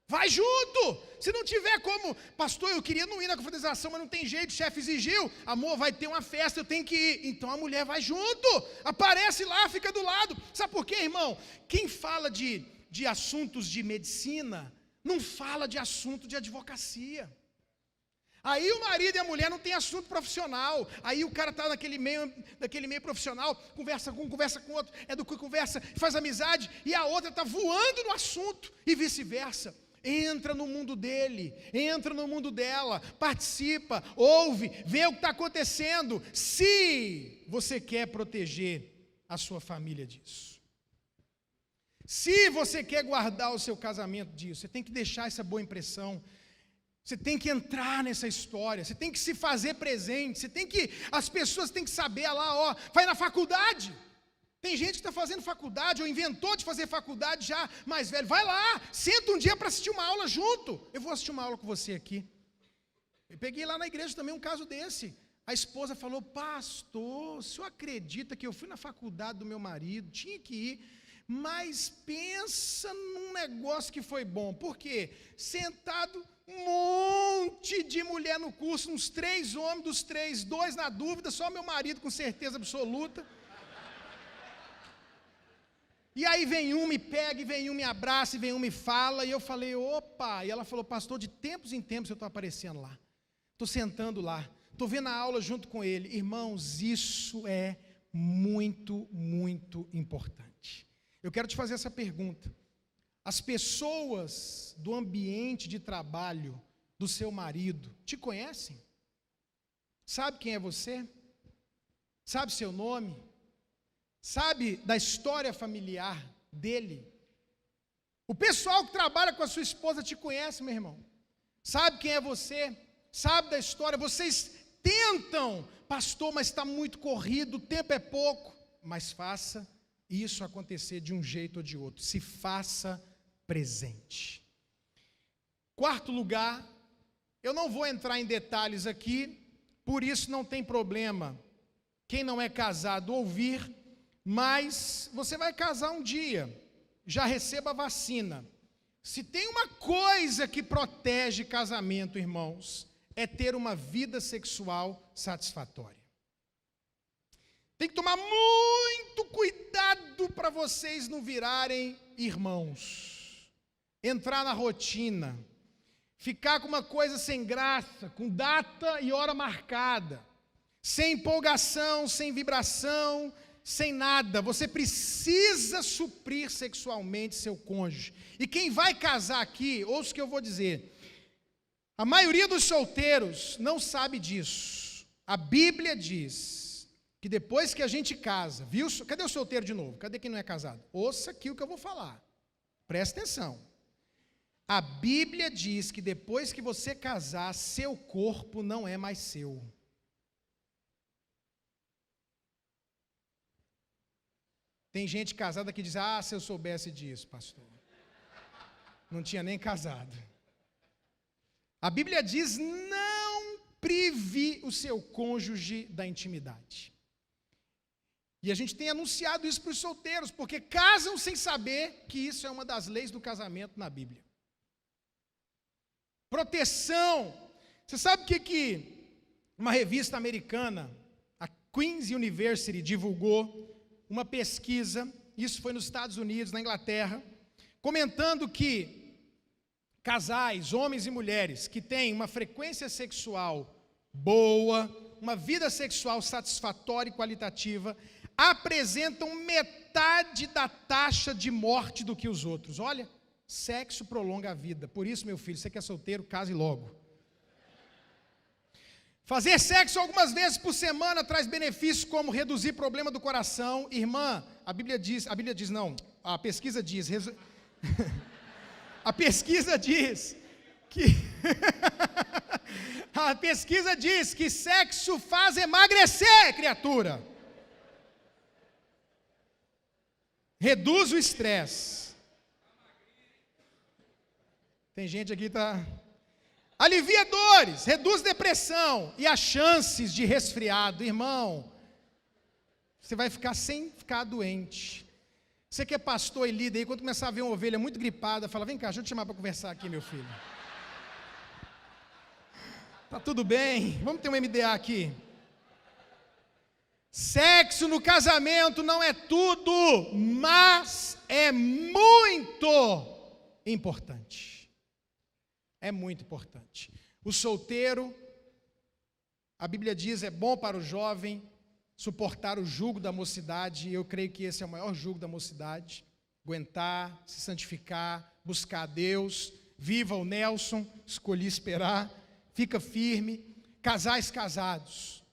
Vai junto. Se não tiver como, pastor, eu queria não ir na confraternização, mas não tem jeito, o chefe exigiu, amor, vai ter uma festa, eu tenho que ir. Então a mulher vai junto, aparece lá, fica do lado. Sabe por quê, irmão? Quem fala de assuntos de medicina, não fala de assunto de advocacia. Aí o marido e a mulher não tem assunto profissional. Aí o cara está naquele meio profissional, conversa com um, conversa com outro, é do que conversa, faz amizade, e a outra está voando no assunto, e vice-versa. Entra no mundo dele, entra no mundo dela, participa, ouve, vê o que está acontecendo, se você quer proteger a sua família disso. Se você quer guardar o seu casamento disso, você tem que deixar essa boa impressão. Você tem que entrar nessa história, você tem que se fazer presente, as pessoas têm que saber lá, ó, vai na faculdade. Tem gente que está fazendo faculdade, ou inventou de fazer faculdade já mais velho. Vai lá, senta um dia para assistir uma aula junto. Eu vou assistir uma aula com você aqui. Eu peguei lá na igreja também um caso desse. A esposa falou: pastor, o senhor acredita que eu fui na faculdade do meu marido, tinha que ir, mas pensa num negócio que foi bom. Por quê? Sentado, um monte de mulher no curso, uns 3 homens, dos 3, 2 na dúvida, só meu marido com certeza absoluta. E aí vem um me pega, e vem um me abraça, e vem um me fala, e eu falei: opa, e ela falou: pastor, de tempos em tempos eu estou aparecendo lá, estou sentando lá, estou vendo a aula junto com ele. Irmãos, isso é muito, muito importante. Eu quero te fazer essa pergunta: as pessoas do ambiente de trabalho do seu marido te conhecem? Sabe quem é você? Sabe seu nome? Sabe da história familiar dele? O pessoal que trabalha com a sua esposa te conhece, meu irmão. Sabe quem é você? Sabe da história? Vocês tentam, pastor, mas está muito corrido, o tempo é pouco. Mas faça isso acontecer de um jeito ou de outro. Se faça presente. 4º lugar, eu não vou entrar em detalhes aqui, por isso não tem problema quem não é casado ouvir, mas você vai casar um dia, já receba a vacina. Se tem uma coisa que protege casamento, irmãos, é ter uma vida sexual satisfatória. Tem que tomar muito cuidado para vocês não virarem irmãos. Entrar na rotina, ficar com uma coisa sem graça, com data e hora marcada, sem empolgação, sem vibração, sem nada. Você precisa suprir sexualmente seu cônjuge. E quem vai casar aqui, ouça o que eu vou dizer, a maioria dos solteiros não sabe disso. A Bíblia diz que depois que a gente casa, viu? Cadê o solteiro de novo? Cadê quem não é casado? Ouça aqui o que eu vou falar, presta atenção. A Bíblia diz que depois que você casar, seu corpo não é mais seu. Tem gente casada que diz: ah, se eu soubesse disso, pastor. Não tinha nem casado. A Bíblia diz: não prive o seu cônjuge da intimidade. E a gente tem anunciado isso para os solteiros, porque casam sem saber que isso é uma das leis do casamento na Bíblia. Proteção. Você sabe o que uma revista americana, a Queen's University, divulgou uma pesquisa, isso foi nos Estados Unidos, na Inglaterra, comentando que casais, homens e mulheres, que têm uma frequência sexual boa, uma vida sexual satisfatória e qualitativa, apresentam metade da taxa de morte do que os outros. Olha, sexo prolonga a vida. Por isso, meu filho, você que é solteiro, case logo. Fazer sexo algumas vezes por semana traz benefícios como reduzir problema do coração. Irmã, a pesquisa diz a pesquisa diz que a pesquisa diz que sexo faz emagrecer, criatura. Reduz o estresse. Tem gente aqui que está... Alivia dores, reduz depressão e as chances de resfriado. Irmão, você vai ficar sem ficar doente. Você que é pastor e líder aí, quando começar a ver uma ovelha muito gripada, fala, vem cá, deixa eu te chamar para conversar aqui, meu filho. Tá tudo bem? Vamos ter um MDA aqui. Sexo no casamento não é tudo, mas é muito importante. É muito importante. O solteiro, a Bíblia diz, é bom para o jovem suportar o jugo da mocidade, e eu creio que esse é o maior jugo da mocidade. Aguentar, se santificar, buscar a Deus. Viva o Nelson, escolhi esperar, fica firme. Casais casados,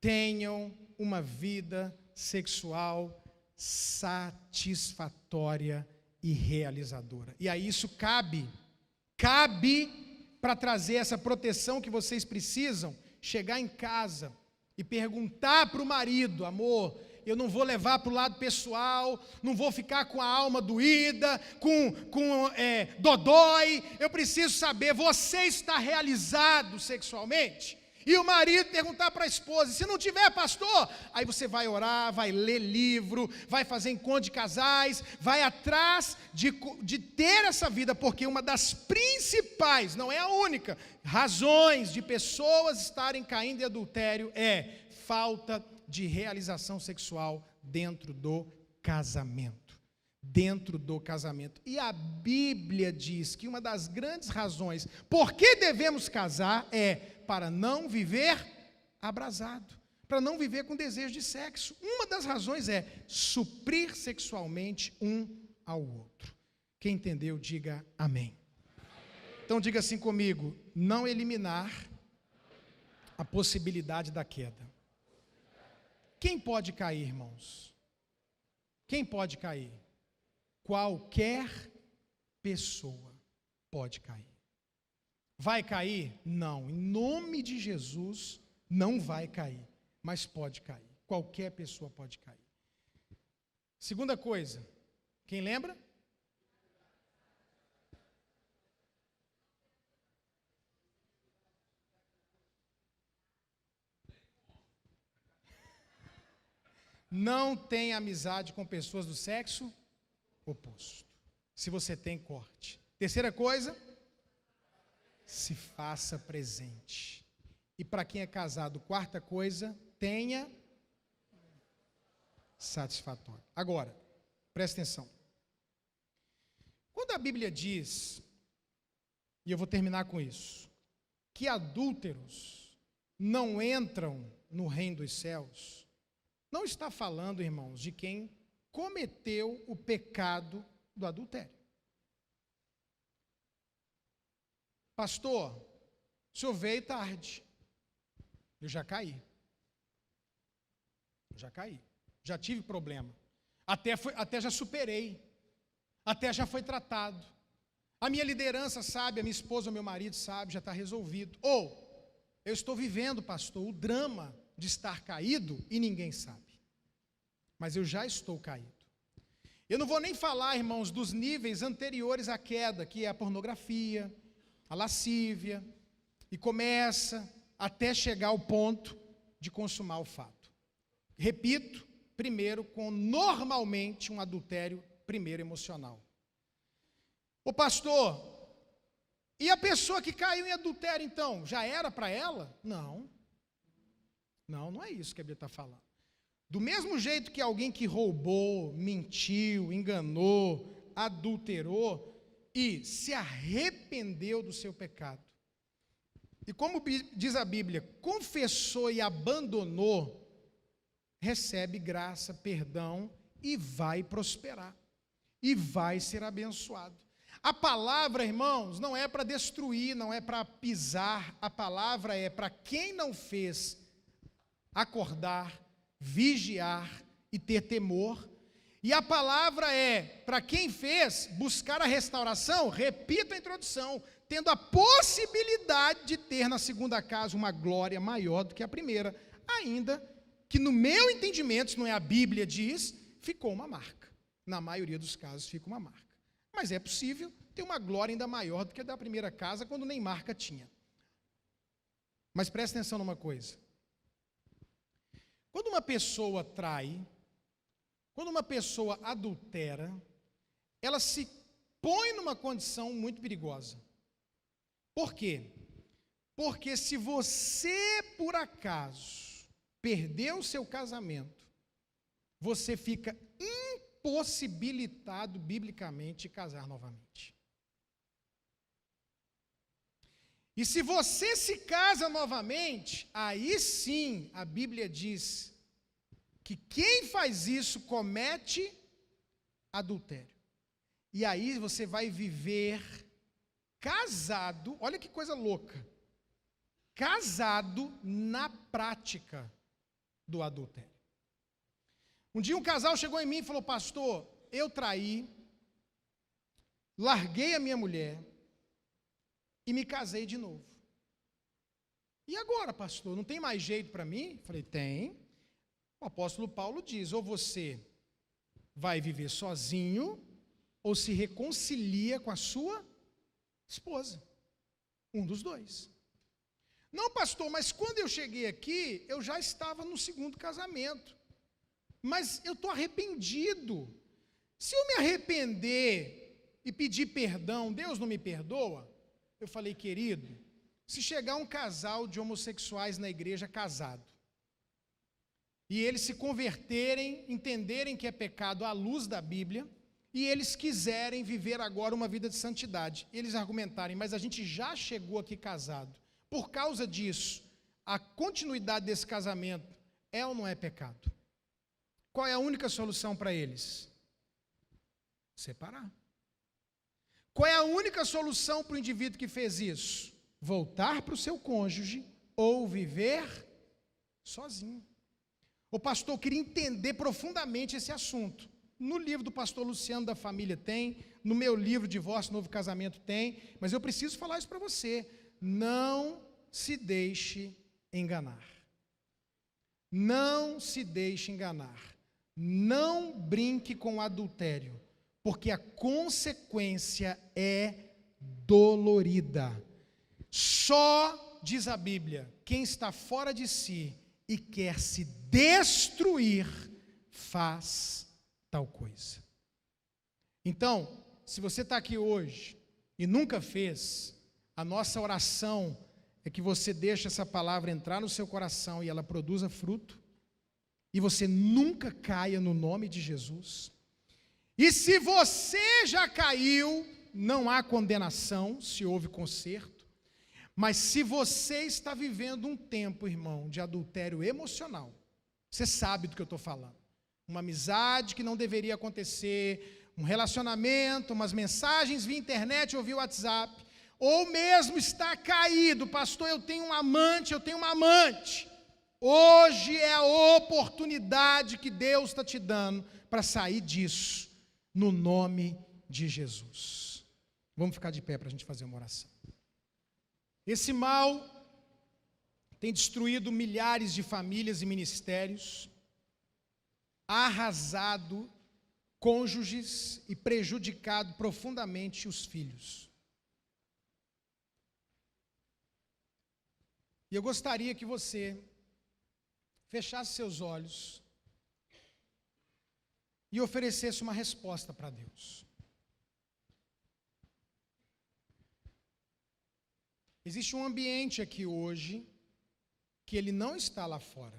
tenham uma vida sexual satisfatória e realizadora. E aí isso cabe para trazer essa proteção que vocês precisam, chegar em casa e perguntar para o marido, amor, eu não vou levar para o lado pessoal, não vou ficar com a alma doída, com dodói, eu preciso saber, você está realizado sexualmente? E o marido perguntar para a esposa, se não tiver, pastor, aí você vai orar, vai ler livro, vai fazer encontro de casais, vai atrás de ter essa vida, porque uma das principais, não é a única, razões de pessoas estarem caindo em adultério é falta de realização sexual dentro do casamento. Dentro do casamento. E a Bíblia diz que uma das grandes razões por que devemos casar é para não viver abrasado, para não viver com desejo de sexo. Uma das razões é suprir sexualmente um ao outro. Quem entendeu, diga amém. Então diga assim comigo, não eliminar a possibilidade da queda. Quem pode cair, irmãos? Quem pode cair? Qualquer pessoa pode cair. Vai cair? Não, em nome de Jesus, não vai cair, mas pode cair. Qualquer pessoa pode cair. Segunda coisa, quem lembra? Não tenha amizade com pessoas do sexo oposto. Se você tem, corte. Terceira coisa, se faça presente. E para quem é casado, quarta coisa, tenha satisfatório. Agora, presta atenção. Quando a Bíblia diz, e eu vou terminar com isso, que adúlteros não entram no reino dos céus, não está falando, irmãos, de quem cometeu o pecado do adultério. Pastor, o senhor veio tarde. Eu já caí. Já tive problema. Até já superei. Até já foi tratado. A minha liderança sabe, a minha esposa, o meu marido sabe, já está resolvido. Ou, eu estou vivendo, pastor, o drama de estar caído e ninguém sabe. Mas eu já estou caído. Eu não vou nem falar, irmãos, dos níveis anteriores à queda, que é a pornografia, a lascívia, e começa até chegar ao ponto de consumar o fato. Repito, primeiro com normalmente um adultério primeiro emocional. Ô pastor, e a pessoa que caiu em adultério então, já era para ela? Não. Não é isso que a Bíblia está falando. Do mesmo jeito que alguém que roubou, mentiu, enganou, adulterou e se arrependeu do seu pecado, e como diz a Bíblia, confessou e abandonou, recebe graça, perdão e vai prosperar, e vai ser abençoado. A palavra, irmãos, não é para destruir, não é para pisar, a palavra é para quem não fez acordar, vigiar e ter temor, e a palavra é para quem fez buscar a restauração, repito a introdução, tendo a possibilidade de ter na segunda casa uma glória maior do que a primeira, ainda que no meu entendimento, se não é a Bíblia diz, ficou uma marca, na maioria dos casos fica uma marca, mas é possível ter uma glória ainda maior do que a da primeira casa, quando nem marca tinha. Mas presta atenção numa coisa, quando uma pessoa trai, quando uma pessoa adultera, ela se põe numa condição muito perigosa. Por quê? Porque se você, por acaso, perdeu o seu casamento, você fica impossibilitado, biblicamente, de casar novamente. E se você se casa novamente, aí sim, a Bíblia diz que quem faz isso comete adultério. E aí você vai viver casado, olha que coisa louca, casado na prática do adultério. Um dia um casal chegou em mim e falou: pastor, eu traí, larguei a minha mulher e me casei de novo. E agora, pastor, não tem mais jeito para mim? Falei: tem. O apóstolo Paulo diz: ou você vai viver sozinho, ou se reconcilia com a sua esposa. Um dos dois. Não, pastor, mas quando eu cheguei aqui, eu já estava no segundo casamento. Mas eu estou arrependido. Se eu me arrepender e pedir perdão, Deus não me perdoa? Eu falei: querido, se chegar um casal de homossexuais na igreja casado, e eles se converterem, entenderem que é pecado à luz da Bíblia, e eles quiserem viver agora uma vida de santidade, eles argumentarem: mas a gente já chegou aqui casado, por causa disso, a continuidade desse casamento é ou não é pecado? Qual é a única solução para eles? Separar. Qual é a única solução para o indivíduo que fez isso? Voltar para o seu cônjuge ou viver sozinho. O pastor, eu queria entender profundamente esse assunto. No livro do pastor Luciano da Família tem, no meu livro Divórcio, Novo Casamento tem, mas eu preciso falar isso para você. Não se deixe enganar. Não se deixe enganar. Não brinque com o adultério, porque a consequência é dolorida. Só, diz a Bíblia, quem está fora de si e quer se destruir, faz tal coisa. Então, se você está aqui hoje e nunca fez, a nossa oração é que você deixe essa palavra entrar no seu coração e ela produza fruto, e você nunca caia no nome de Jesus. E se você já caiu, não há condenação, se houve conserto, mas se você está vivendo um tempo, irmão, de adultério emocional, você sabe do que eu estou falando, uma amizade que não deveria acontecer, um relacionamento, umas mensagens via internet ou via WhatsApp, ou mesmo está caído: pastor, eu tenho um amante, eu tenho uma amante. Hoje é a oportunidade que Deus está te dando para sair disso, no nome de Jesus. Vamos ficar de pé para a gente fazer uma oração. Esse mal tem destruído milhares de famílias e ministérios, arrasado cônjuges e prejudicado profundamente os filhos. E eu gostaria que você fechasse seus olhos e oferecesse uma resposta para Deus. Existe um ambiente aqui hoje que ele não está lá fora.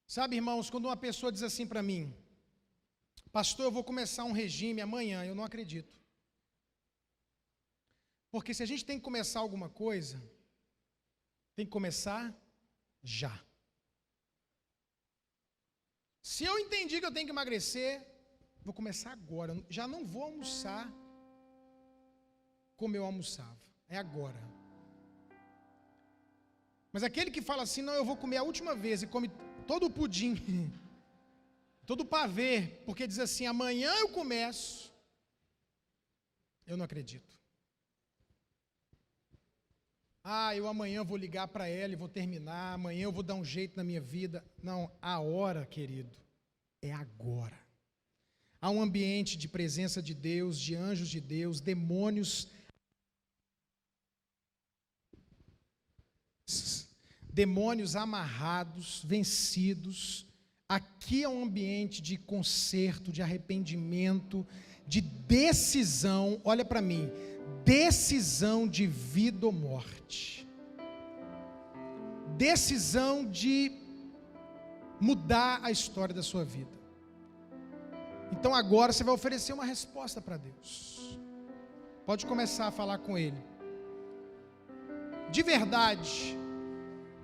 Sabe, irmãos, quando uma pessoa diz assim para mim: pastor, eu vou começar um regime amanhã, eu não acredito. Porque se a gente tem que começar alguma coisa, tem que começar já. Se eu entendi que eu tenho que emagrecer, vou começar agora. Já não vou almoçar como eu almoçava. É agora. Mas aquele que fala assim: não, eu vou comer a última vez, e come todo o pudim, todo o pavê, porque diz assim: amanhã eu começo. Eu não acredito. Eu amanhã vou ligar para ela e vou terminar, amanhã eu vou dar um jeito na minha vida. Não, a hora, querido, é agora. Há um ambiente de presença de Deus, de anjos de Deus, demônios amarrados, vencidos. Aqui é um ambiente de conserto, de arrependimento, de decisão. Olha para mim, decisão de vida ou morte, decisão de mudar a história da sua vida. Então agora você vai oferecer uma resposta para Deus. Pode começar a falar com Ele. De verdade,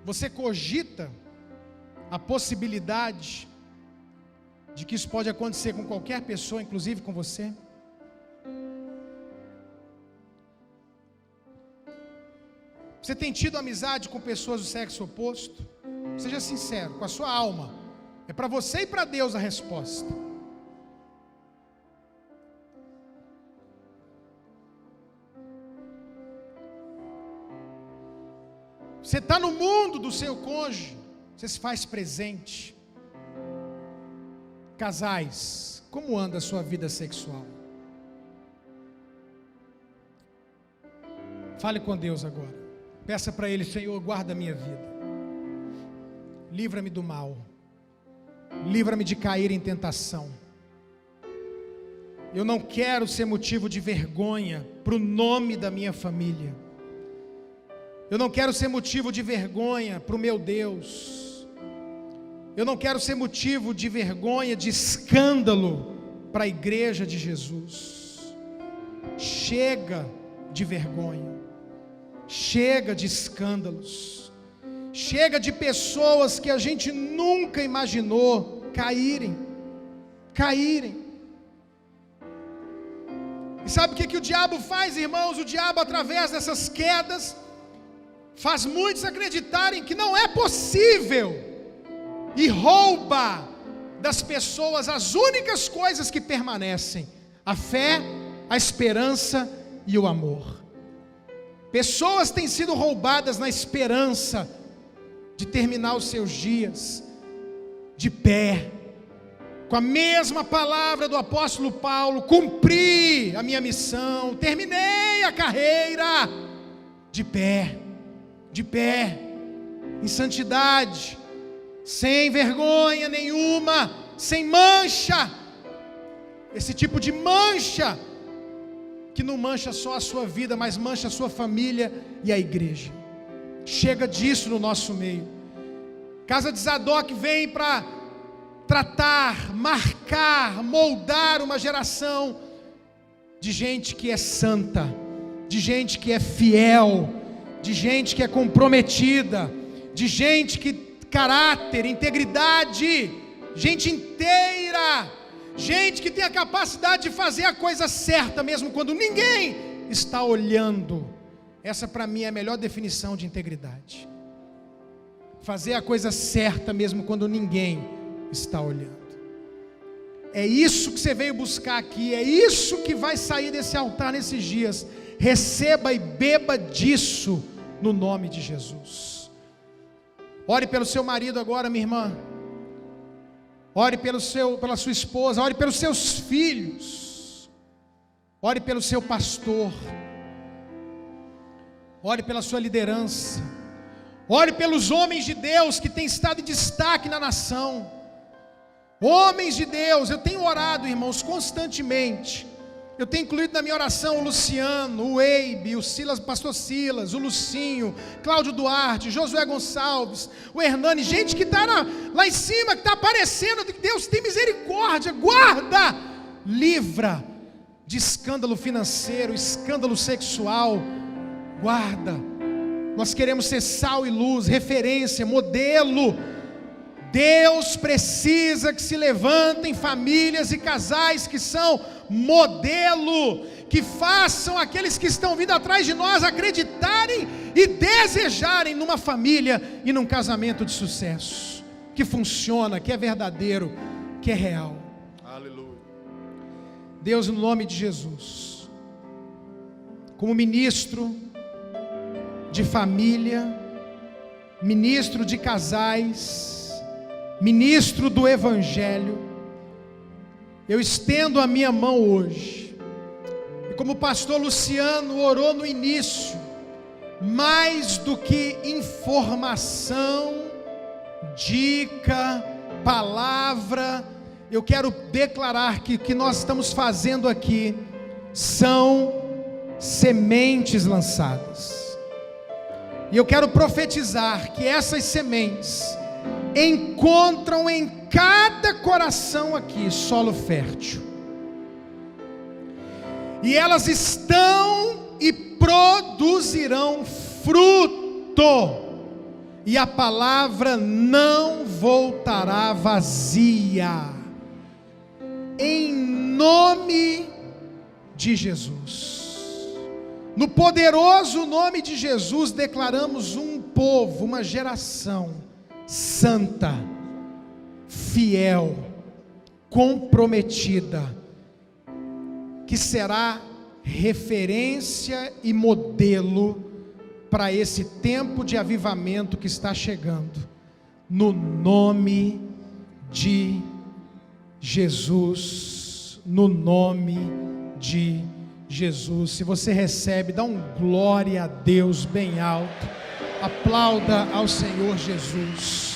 você cogita a possibilidade de que isso pode acontecer com qualquer pessoa, inclusive com você? Você tem tido amizade com pessoas do sexo oposto? Seja sincero, com a sua alma. É para você e para Deus a resposta. Você está no mundo do seu cônjuge, você se faz presente. Casais, como anda a sua vida sexual? Fale com Deus agora. Peça para Ele: Senhor, guarda a minha vida, livra-me do mal, livra-me de cair em tentação. Eu não quero ser motivo de vergonha para o nome da minha família. Eu não quero ser motivo de vergonha para o meu Deus. Eu não quero ser motivo de vergonha, de escândalo para a igreja de Jesus. Chega de vergonha. Chega de escândalos, chega de pessoas que a gente nunca imaginou caírem. E sabe o que o diabo faz, irmãos? O diabo, através dessas quedas, faz muitos acreditarem que não é possível, e rouba das pessoas as únicas coisas que permanecem: a fé, a esperança e o amor. Pessoas têm sido roubadas na esperança de terminar os seus dias de pé, com a mesma palavra do apóstolo Paulo: cumpri a minha missão, terminei a carreira, de pé, em santidade, sem vergonha nenhuma, sem mancha. Esse tipo de mancha que não mancha só a sua vida, mas mancha a sua família e a igreja. Chega disso no nosso meio. Casa de Zadok vem para tratar, marcar, moldar uma geração de gente que é santa, de gente que é fiel, de gente que é comprometida, de gente que caráter, integridade, gente inteira, gente que tem a capacidade de fazer a coisa certa mesmo quando ninguém está olhando. Essa para mim é a melhor definição de integridade. Fazer a coisa certa mesmo quando ninguém está olhando. É isso que você veio buscar aqui, é isso que vai sair desse altar nesses dias. Receba e beba disso no nome de Jesus. Ore pelo seu marido agora, minha irmã. Ore pela sua esposa, ore pelos seus filhos, ore pelo seu pastor, ore pela sua liderança, ore pelos homens de Deus que têm estado em destaque na nação. Homens de Deus, eu tenho orado, irmãos, constantemente. Eu tenho incluído na minha oração o Luciano, o Eibe, o Silas, o pastor Silas, o Lucinho, Cláudio Duarte, Josué Gonçalves, o Hernani, gente que está lá em cima, que está aparecendo. Deus tem misericórdia, guarda, livra de escândalo financeiro, escândalo sexual, guarda. Nós queremos ser sal e luz, referência, modelo. Deus precisa que se levantem famílias e casais que são modelo, que façam aqueles que estão vindo atrás de nós acreditarem e desejarem numa família e num casamento de sucesso, que funciona, que é verdadeiro, que é real. Aleluia. Deus, no nome de Jesus, como ministro de família, ministro de casais, ministro do Evangelho, eu estendo a minha mão hoje, e como o pastor Luciano orou no início, mais do que informação, dica, palavra, eu quero declarar que o que nós estamos fazendo aqui são sementes lançadas, e eu quero profetizar que essas sementes encontram em cada coração aqui solo fértil, e elas estão e produzirão fruto, e a palavra não voltará vazia, em nome de Jesus. No poderoso nome de Jesus declaramos um povo, uma geração santa, fiel, comprometida, que será referência e modelo para esse tempo de avivamento que está chegando, no nome de Jesus, no nome de Jesus. Se você recebe, dá um glória a Deus bem alto, aplauda ao Senhor Jesus.